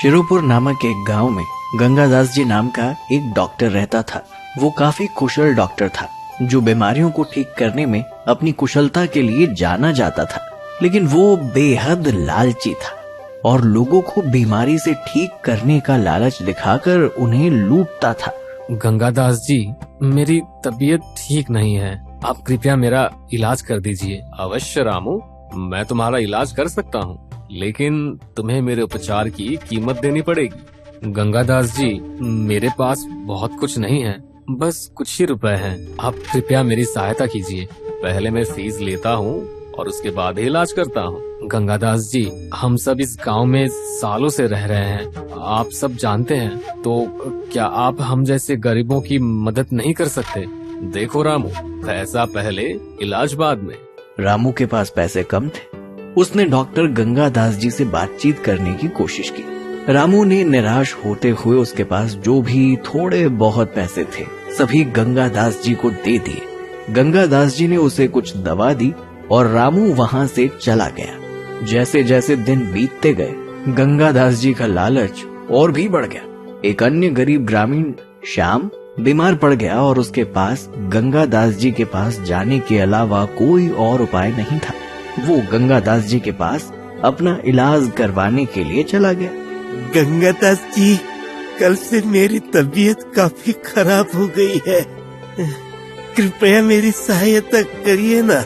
शिरोपुर नामक एक गांव में गंगादास जी नाम का एक डॉक्टर रहता था। वो काफी कुशल डॉक्टर था जो बीमारियों को ठीक करने में अपनी कुशलता के लिए जाना जाता था। लेकिन वो बेहद लालची था और लोगों को बीमारी से ठीक करने का लालच दिखाकर उन्हें लूटता था। गंगादास जी, मेरी तबीयत ठीक नहीं है, आप कृपया मेरा इलाज कर दीजिए। अवश्य रामू, मैं तुम्हारा इलाज कर सकता हूँ, लेकिन तुम्हें मेरे उपचार की कीमत देनी पड़ेगी। गंगादास जी, मेरे पास बहुत कुछ नहीं है, बस कुछ ही रुपए हैं। आप कृपया मेरी सहायता कीजिए। पहले मैं फीस लेता हूँ और उसके बाद ही इलाज करता हूँ। गंगादास जी, हम सब इस गांव में सालों से रह रहे हैं, आप सब जानते हैं, तो क्या आप हम जैसे गरीबों की मदद नहीं कर सकते? देखो रामू, पैसा पहले, इलाज बाद में। रामू के पास पैसे कम थे। उसने डॉक्टर गंगादास जी से बातचीत करने की कोशिश की। रामू ने निराश होते हुए उसके पास जो भी थोड़े बहुत पैसे थे सभी गंगादास जी को दे दिए। गंगादास जी ने उसे कुछ दवा दी और रामू वहां से चला गया। जैसे जैसे दिन बीतते गए, गंगादास जी का लालच और भी बढ़ गया। एक अन्य गरीब ग्रामीण श्याम बीमार पड़ गया और उसके पास गंगादास जी के पास जाने के अलावा कोई और उपाय नहीं था। वो गंगादास जी के पास अपना इलाज करवाने के लिए चला गया। गंगादास जी, कल से मेरी तबीयत काफी खराब हो गई है, कृपया मेरी सहायता करिए ना।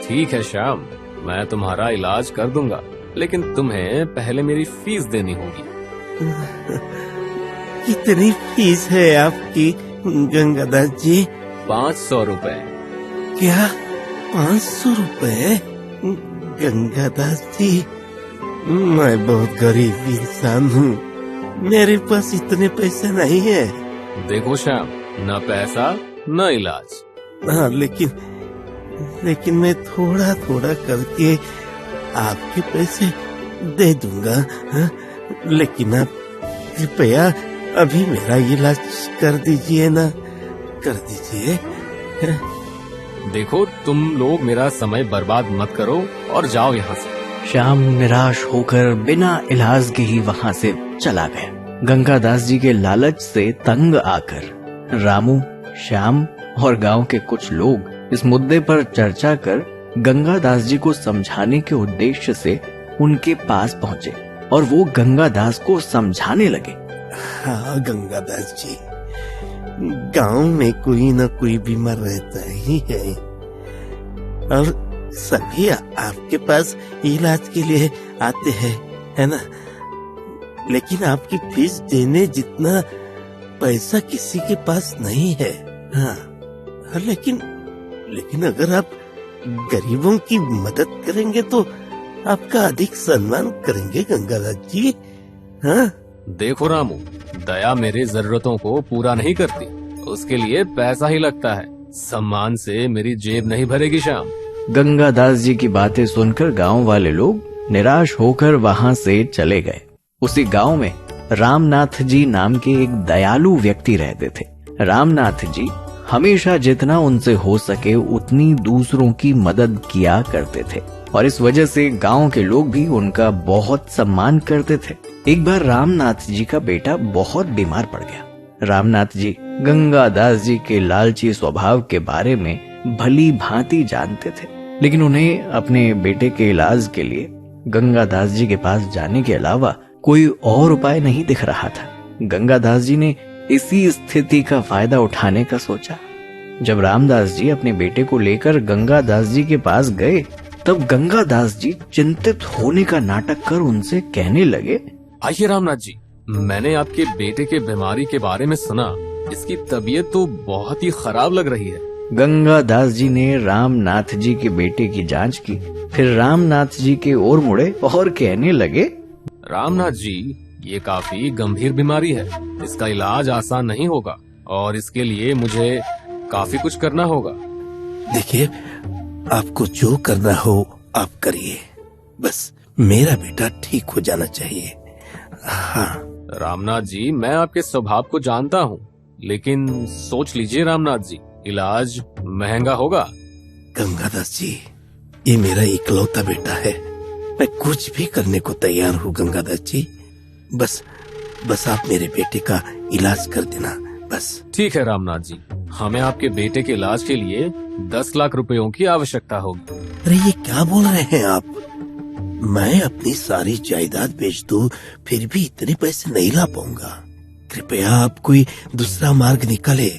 ठीक है श्याम, मैं तुम्हारा इलाज कर दूंगा, लेकिन तुम्हें पहले मेरी फीस देनी होगी। कितनी फीस है आपकी गंगादास जी? 500 रुपए। क्या 500 रुपए? गंगादास जी, मैं बहुत गरीब इंसान हूँ, मेरे पास इतने पैसे नहीं है। देखो श्याम, न पैसा न इलाज। हाँ, लेकिन मैं थोड़ा थोड़ा करके आपके पैसे दे दूंगा। हाँ? लेकिन आप कृपया अभी मेरा इलाज कर दीजिए ना, कर दीजिए। देखो, तुम लोग मेरा समय बर्बाद मत करो और जाओ यहाँ से। श्याम निराश होकर बिना इलाज के ही वहां से चला गया। गंगादास जी के लालच से तंग आकर रामू, श्याम और गांव के कुछ लोग इस मुद्दे पर चर्चा कर गंगादास जी को समझाने के उद्देश्य से उनके पास पहुंचे और वो गंगादास को समझाने लगे। हाँ गंगादास जी, गांव में कोई न कोई बीमार रहता ही है और सभी आपके पास इलाज के लिए आते हैं, है ना? लेकिन आपकी फीस देने जितना पैसा किसी के पास नहीं है। हाँ, लेकिन अगर आप गरीबों की मदद करेंगे तो आपका अधिक सम्मान करेंगे गंगादास जी। हाँ? देखो रामू, दया मेरे जरूरतों को पूरा नहीं करती, उसके लिए पैसा ही लगता है। सम्मान से मेरी जेब नहीं भरेगी श्याम। गंगादास जी की बातें सुनकर गांव वाले लोग निराश होकर वहां से चले गए। उसी गांव में रामनाथ जी नाम के एक दयालु व्यक्ति रहते थे। रामनाथ जी हमेशा जितना उनसे हो सके उतनी दूसरों की मदद किया करते थे और इस वजह से गांव के लोग भी उनका बहुत सम्मान करते थे। एक बार रामनाथ जी का बेटा बहुत बीमार पड़ गया। रामनाथ जी गंगादास जी के लालची स्वभाव के बारे में भली भांति जानते थे, लेकिन उन्हें अपने बेटे के इलाज के लिए गंगादास जी के पास जाने के अलावा कोई और उपाय नहीं दिख रहा था। गंगादास जी ने इसी स्थिति का फायदा उठाने का सोचा। जब रामदास जी अपने बेटे को लेकर गंगादास जी के पास गए, तब गंगादास जी चिंतित होने का नाटक कर उनसे कहने लगे, आइए रामनाथ जी, मैंने आपके बेटे के बीमारी के बारे में सुना, इसकी तबीयत तो बहुत ही खराब लग रही है। गंगादास जी ने रामनाथ जी के बेटे की जांच की, फिर रामनाथ जी के ओर मुड़े और कहने लगे, रामनाथ जी, ये काफी गंभीर बीमारी है, इसका इलाज आसान नहीं होगा और इसके लिए मुझे काफी कुछ करना होगा। देखिए, आपको जो करना हो आप करिए, बस मेरा बेटा ठीक हो जाना चाहिए। हाँ रामनाथ जी, मैं आपके स्वभाव को जानता हूँ, लेकिन सोच लीजिए रामनाथ जी, इलाज महंगा होगा। गंगादास जी, ये मेरा इकलौता बेटा है, मैं कुछ भी करने को तैयार हूँ गंगादास जी। बस आप मेरे बेटे का इलाज कर देना बस। ठीक है रामनाथ जी, हमें आपके बेटे के इलाज के लिए 10 लाख रुपयों की आवश्यकता होगी। अरे ये क्या बोल रहे हैं आप? मैं अपनी सारी जायदाद बेच दूं फिर भी इतने पैसे नहीं ला पाऊंगा। कृपया आप कोई दूसरा मार्ग निकाले।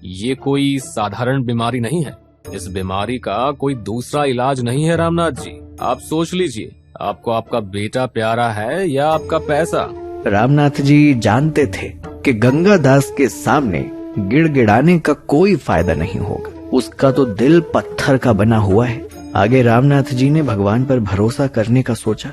ये कोई साधारण बीमारी नहीं है, इस बीमारी का कोई दूसरा इलाज नहीं है रामनाथ जी। आप सोच लीजिए, आपको आपका बेटा प्यारा है या आपका पैसा? रामनाथ जी जानते थे कि गंगादास के सामने गिड़गिड़ाने का कोई फायदा नहीं होगा, उसका तो दिल पत्थर का बना हुआ है। आगे रामनाथ जी ने भगवान पर भरोसा करने का सोचा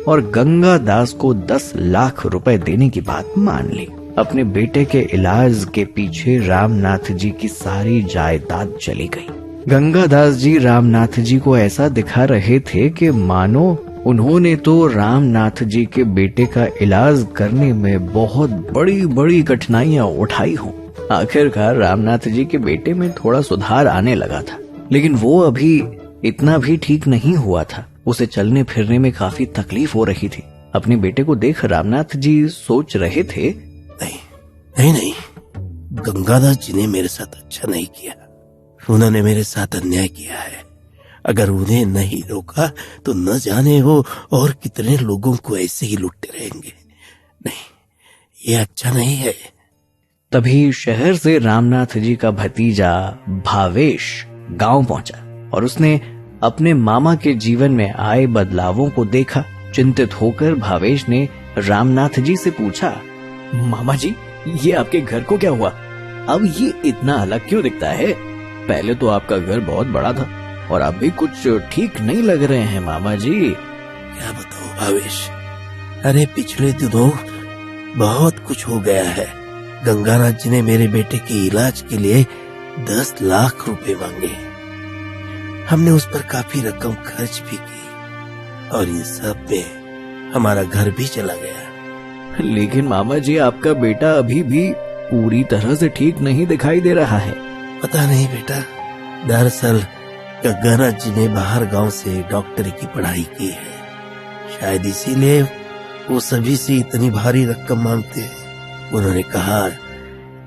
और गंगादास को 10 लाख रुपए देने की बात मान ली। अपने बेटे के इलाज के पीछे रामनाथ जी की सारी जायदाद चली गई। गंगादास जी रामनाथ जी को ऐसा दिखा रहे थे कि मानो उन्होंने तो रामनाथ जी के बेटे का इलाज करने में बहुत बड़ी बड़ी कठिनाइयां उठाई हों। आखिरकार रामनाथ जी के बेटे में थोड़ा सुधार आने लगा था, लेकिन वो अभी इतना भी ठीक नहीं हुआ था। उसे चलने फिरने में काफी तकलीफ हो रही थी। अपने बेटे को देख रामनाथ जी सोच रहे थे, नहीं, गंगादास जी ने मेरे साथ अच्छा नहीं किया। उन्होंने मेरे साथ अन्याय किया है। अगर उन्हें नहीं रोका तो न जाने वो और कितने लोगों को ऐसे ही लुटते रहेंगे। नहीं, ये अच्छा नहीं है। तभी शहर से रामनाथ जी का भतीजा भावेश गांव पहुंचा और उसने अपने मामा के जीवन में आए बदलावों को देखा। चिंतित होकर भावेश ने रामनाथ जी से पूछा, मामा जी, ये आपके घर को क्या हुआ? अब ये इतना अलग क्यों दिखता है? पहले तो आपका घर बहुत बड़ा था और अब भी कुछ ठीक नहीं लग रहे हैं मामा जी। क्या बताओ भावेश, अरे पिछले दिनों बहुत कुछ हो गया है। गंगानाथ जी ने मेरे बेटे के इलाज के लिए 10 लाख रुपए मांगे। हमने उस पर काफी रकम खर्च भी की और इन सब में हमारा घर भी चला गया। लेकिन मामा जी, आपका बेटा अभी भी पूरी तरह से ठीक नहीं दिखाई दे रहा है। पता नहीं बेटा, दरअसल गंगानाथ जी ने बाहर गांव से डॉक्टरी की पढ़ाई की है। शायद इसीलिए वो सभी से इतनी भारी रकम मांगते हैं। उन्होंने कहा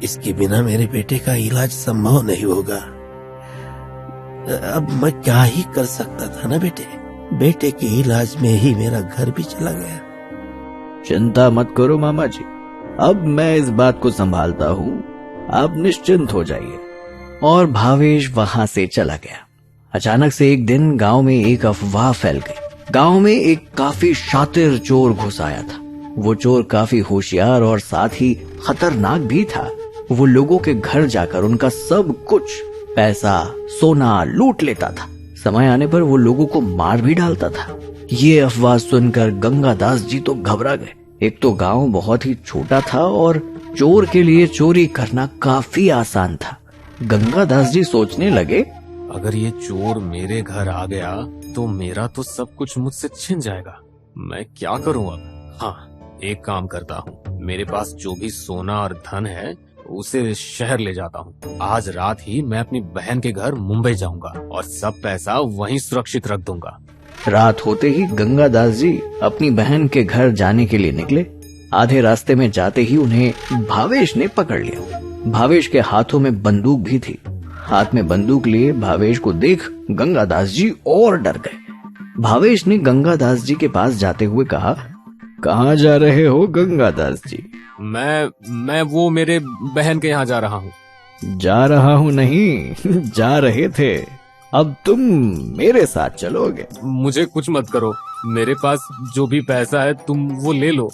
इसके बिना मेरे बेटे का इलाज संभव नहीं होगा। अब मैं क्या ही कर सकता था ना बेटे के इलाज में ही मेरा घर भी चला गया। चिंता मत करो मामा जी, अब मैं इस बात को संभालता हूँ, आप निश्चिंत हो जाइए। और भावेश वहां से चला गया। अचानक से एक दिन गांव में एक अफवाह फैल गई। गांव में एक काफी शातिर चोर घुस आया था। वो चोर काफी होशियार और साथ ही खतरनाक भी था। वो लोगों के घर जाकर उनका सब कुछ, पैसा, सोना लूट लेता था। समय आने पर वो लोगों को मार भी डालता था। ये अफवाह सुनकर गंगादास जी तो घबरा गए। एक तो गांव बहुत ही छोटा था और चोर के लिए चोरी करना काफी आसान था। गंगादास जी सोचने लगे, अगर ये चोर मेरे घर आ गया तो मेरा तो सब कुछ मुझसे छिन जाएगा। मैं क्या करूं अब? हाँ, एक काम करता हूँ, मेरे पास जो भी सोना और धन है उसे शहर ले जाता हूँ। आज रात ही मैं अपनी बहन के घर मुंबई जाऊंगा और सब पैसा वहीं सुरक्षित रख दूंगा। रात होते ही गंगादास जी अपनी बहन के घर जाने के लिए निकले। आधे रास्ते में जाते ही उन्हें भावेश ने पकड़ लिया। भावेश के हाथों में बंदूक भी थी। हाथ में बंदूक लिए भावेश को देख गंगादास जी और डर गए। भावेश ने गंगादास जी के पास जाते हुए कहा, कहाँ जा रहे हो गंगादास जी? मैं वो मेरे बहन के यहाँ जा रहा हूँ। जा रहा हूँ नहीं, जा रहे थे। अब तुम मेरे साथ चलोगे। मुझे कुछ मत करो, मेरे पास जो भी पैसा है तुम वो ले लो,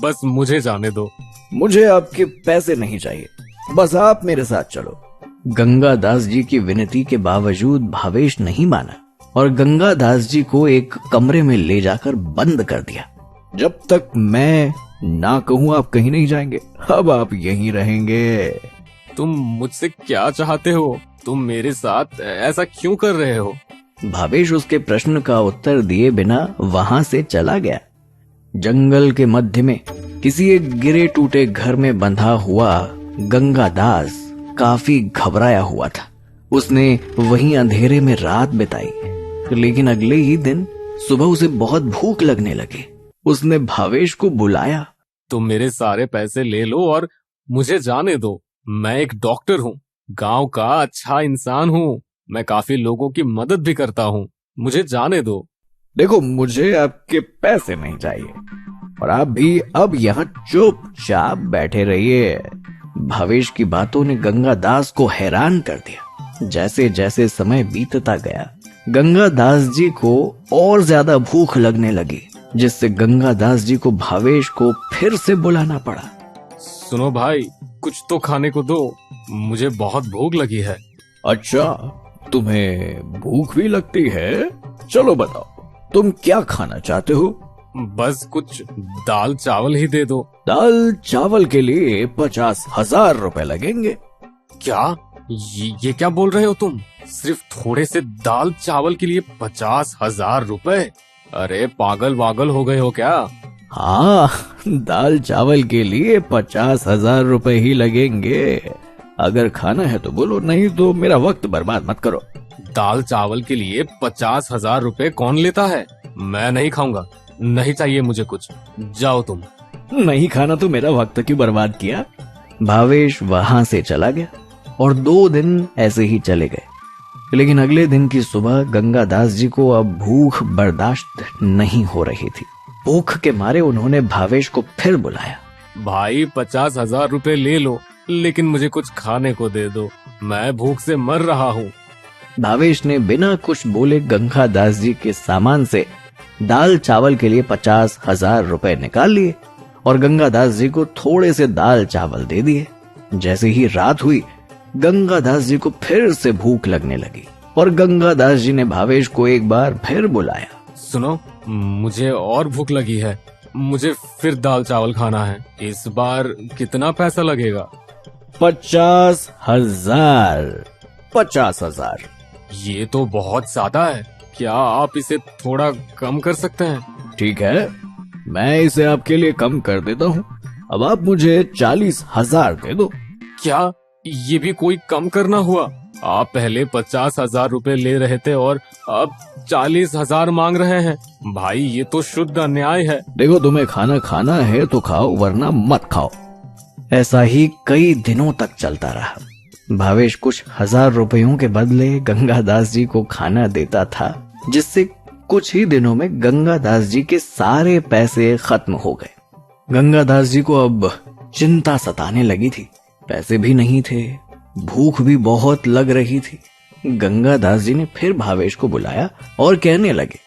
बस मुझे जाने दो। मुझे आपके पैसे नहीं चाहिए, बस आप मेरे साथ चलो। गंगादास जी की विनती के बावजूद भावेश नहीं माना और गंगादास जी को एक कमरे में ले जाकर बंद कर दिया। जब तक मैं ना कहूँ आप कहीं नहीं जाएंगे, अब आप यहीं रहेंगे। तुम मुझसे क्या चाहते हो? तुम मेरे साथ ऐसा क्यों कर रहे हो? भावेश उसके प्रश्न का उत्तर दिए बिना वहां से चला गया। जंगल के मध्य में किसी एक गिरे टूटे घर में बंधा हुआ गंगादास काफी घबराया हुआ था। उसने वहीं अंधेरे में रात बिताई, लेकिन अगले ही दिन सुबह उसे बहुत भूख लगने लगी। उसने भावेश को बुलाया। तुम मेरे सारे पैसे ले लो और मुझे जाने दो। मैं एक डॉक्टर हूँ, गांव का अच्छा इंसान हूँ, मैं काफी लोगों की मदद भी करता हूँ, मुझे जाने दो। देखो, मुझे आपके पैसे नहीं चाहिए और आप भी अब यहाँ चुपचाप बैठे रहिए। भावेश की बातों ने गंगादास को हैरान कर दिया। जैसे जैसे समय बीतता गया, गंगादास जी को और ज्यादा भूख लगने लगी, जिससे गंगादास जी को भावेश को फिर से बुलाना पड़ा। सुनो भाई, कुछ तो खाने को दो, मुझे बहुत भूख लगी है। अच्छा, तुम्हें भूख भी लगती है? चलो बताओ, तुम क्या खाना चाहते हो? बस कुछ दाल चावल ही दे दो। दाल चावल के लिए 50,000 रुपए लगेंगे। क्या? ये क्या बोल रहे हो तुम? सिर्फ थोड़े से दाल चावल के लिए 50,000 रुपए? अरे पागल वागल हो गए हो क्या? हाँ, दाल चावल के लिए 50,000 रुपए ही लगेंगे। अगर खाना है तो बोलो, नहीं तो मेरा वक्त बर्बाद मत करो। दाल चावल के लिए 50,000 रुपए कौन लेता है? मैं नहीं खाऊंगा, नहीं चाहिए मुझे कुछ, जाओ तुम। नहीं खाना तो मेरा वक्त क्यों बर्बाद किया? भावेश वहां से चला गया और 2 दिन ऐसे ही चले गए। लेकिन अगले दिन की सुबह गंगादास जी को अब भूख बर्दाश्त नहीं हो रही थी। भूख के मारे उन्होंने भावेश को फिर बुलाया। भाई 50,000 रुपए ले लो, लेकिन मुझे कुछ खाने को दे दो, मैं भूख से मर रहा हूँ। भावेश ने बिना कुछ बोले गंगादास जी के सामान से दाल चावल के लिए 50,000 रुपए निकाल लिए और गंगादास जी को थोड़े से दाल चावल दे दिए। जैसे ही रात हुई, गंगादास जी को फिर से भूख लगने लगी और गंगादास जी ने भावेश को एक बार फिर बुलाया। सुनो, मुझे और भूख लगी है, मुझे फिर दाल चावल खाना है। इस बार कितना पैसा लगेगा? 50,000। 50,000। ये तो बहुत ज्यादा है, क्या आप इसे थोड़ा कम कर सकते हैं? ठीक है, मैं इसे आपके लिए कम कर देता हूँ। अब आप मुझे 40,000 दे दो। क्या ये भी कोई कम करना हुआ? आप पहले 50,000 रुपए ले रहे थे और अब 40,000 मांग रहे हैं। भाई ये तो शुद्ध अन्याय है। देखो, तुम्हें खाना खाना है तो खाओ, वरना मत खाओ। ऐसा ही कई दिनों तक चलता रहा। भावेश कुछ 1,000 रुपयों के बदले गंगादास जी को खाना देता था, जिससे कुछ ही दिनों में गंगादास जी के सारे पैसे खत्म हो गए। गंगादास जी को अब चिंता सताने लगी थी। पैसे भी नहीं थे, भूख भी बहुत लग रही थी। गंगादास जी ने फिर भावेश को बुलाया और कहने लगे,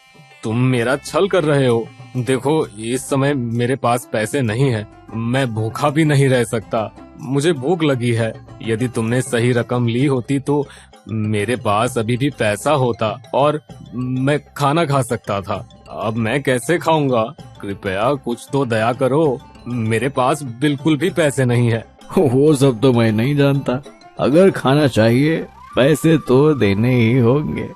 तुम मेरा छल कर रहे हो। देखो, इस समय मेरे पास पैसे नहीं है, मैं भूखा भी नहीं रह सकता, मुझे भूख लगी है। यदि तुमने सही रकम ली होती तो मेरे पास अभी भी पैसा होता और मैं खाना खा सकता था। अब मैं कैसे खाऊंगा? कृपया कुछ तो दया करो, मेरे पास बिल्कुल भी पैसे नहीं है। वो सब तो मैं नहीं जानता। अगर खाना चाहिए, पैसे तो देने ही होंगे।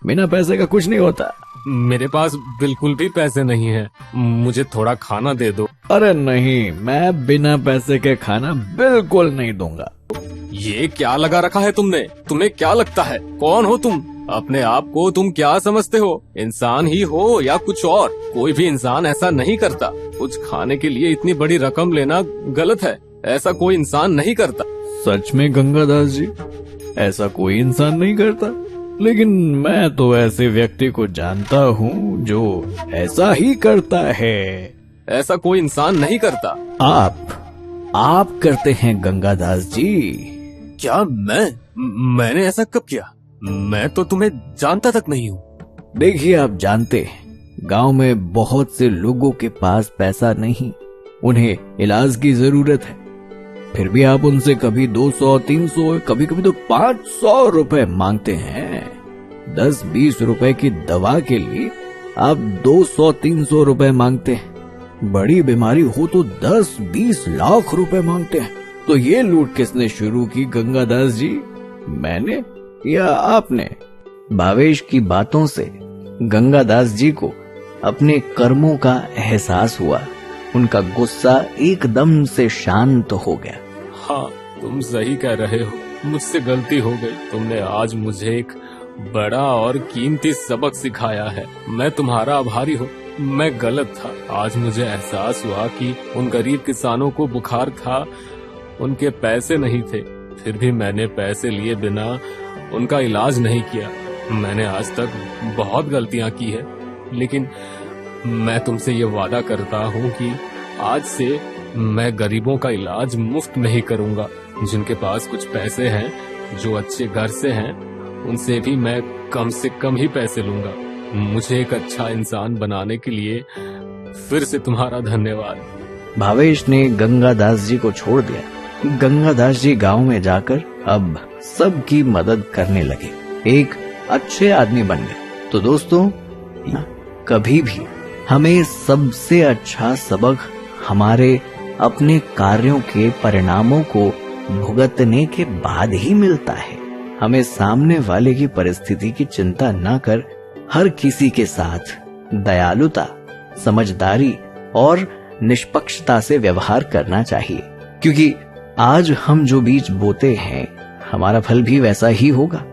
बिना पैसे का कुछ नहीं होता। मेरे पास बिल्कुल भी पैसे नहीं है, मुझे थोड़ा खाना दे दो। अरे नहीं, मैं बिना पैसे के खाना बिल्कुल नहीं दूंगा। ये क्या लगा रखा है तुमने? तुम्हें क्या लगता है, कौन हो तुम? अपने आप को तुम क्या समझते हो? इंसान ही हो या कुछ और? कोई भी इंसान ऐसा नहीं करता। कुछ खाने के लिए इतनी बड़ी रकम लेना गलत है, ऐसा कोई इंसान नहीं करता। सच में गंगादास जी, ऐसा कोई इंसान नहीं करता। लेकिन मैं तो ऐसे व्यक्ति को जानता हूँ जो ऐसा ही करता है। ऐसा कोई इंसान नहीं करता। आप करते हैं गंगादास जी। क्या मैंने ऐसा कब किया? मैं तो तुम्हें जानता तक नहीं हूँ। देखिए, आप जानते हैं, गांव में बहुत से लोगों के पास पैसा नहीं, उन्हें इलाज की जरूरत है। फिर भी आप उनसे कभी 200, 300, कभी कभी तो 500 रुपए मांगते हैं। 10-20 रुपए की दवा के लिए आप 200-300 रुपए मांगते हैं। बड़ी बीमारी हो तो 10-20 लाख रुपए मांगते हैं। तो ये लूट किसने शुरू की गंगादास जी? मैंने या आपने? भावेश की बातों से गंगादास जी को अपने कर्मों का एहसास हुआ। उनका गुस्सा एकदम से शांत हो गया। हाँ, तुम सही कह रहे हो, मुझसे गलती हो गई। तुमने आज मुझे एक बड़ा और कीमती सबक सिखाया है। मैं तुम्हारा आभारी हूँ। मैं गलत था। आज मुझे एहसास हुआ कि उन गरीब किसानों को बुखार था, उनके पैसे नहीं थे, फिर भी मैंने पैसे लिए बिना उनका इलाज नहीं किया। मैंने आज तक बहुत गलतियां की है, लेकिन मैं तुमसे ये वादा करता हूँ कि आज से मैं गरीबों का इलाज मुफ्त नहीं करूंगा। जिनके पास कुछ पैसे हैं, जो अच्छे घर से हैं, उनसे भी मैं कम से कम ही पैसे लूंगा। मुझे एक अच्छा इंसान बनाने के लिए फिर से तुम्हारा धन्यवाद। भावेश ने गंगादास जी को छोड़ दिया। गंगादास जी गांव में जाकर अब सबकी मदद करने लगे, एक अच्छे आदमी बन गए। तो दोस्तों, कभी भी हमें सबसे अच्छा सबक हमारे अपने कार्यों के परिणामों को भुगतने के बाद ही मिलता है। हमें सामने वाले की परिस्थिति की चिंता न कर हर किसी के साथ दयालुता, समझदारी और निष्पक्षता से व्यवहार करना चाहिए, क्योंकि आज हम जो बीज बोते हैं, हमारा फल भी वैसा ही होगा।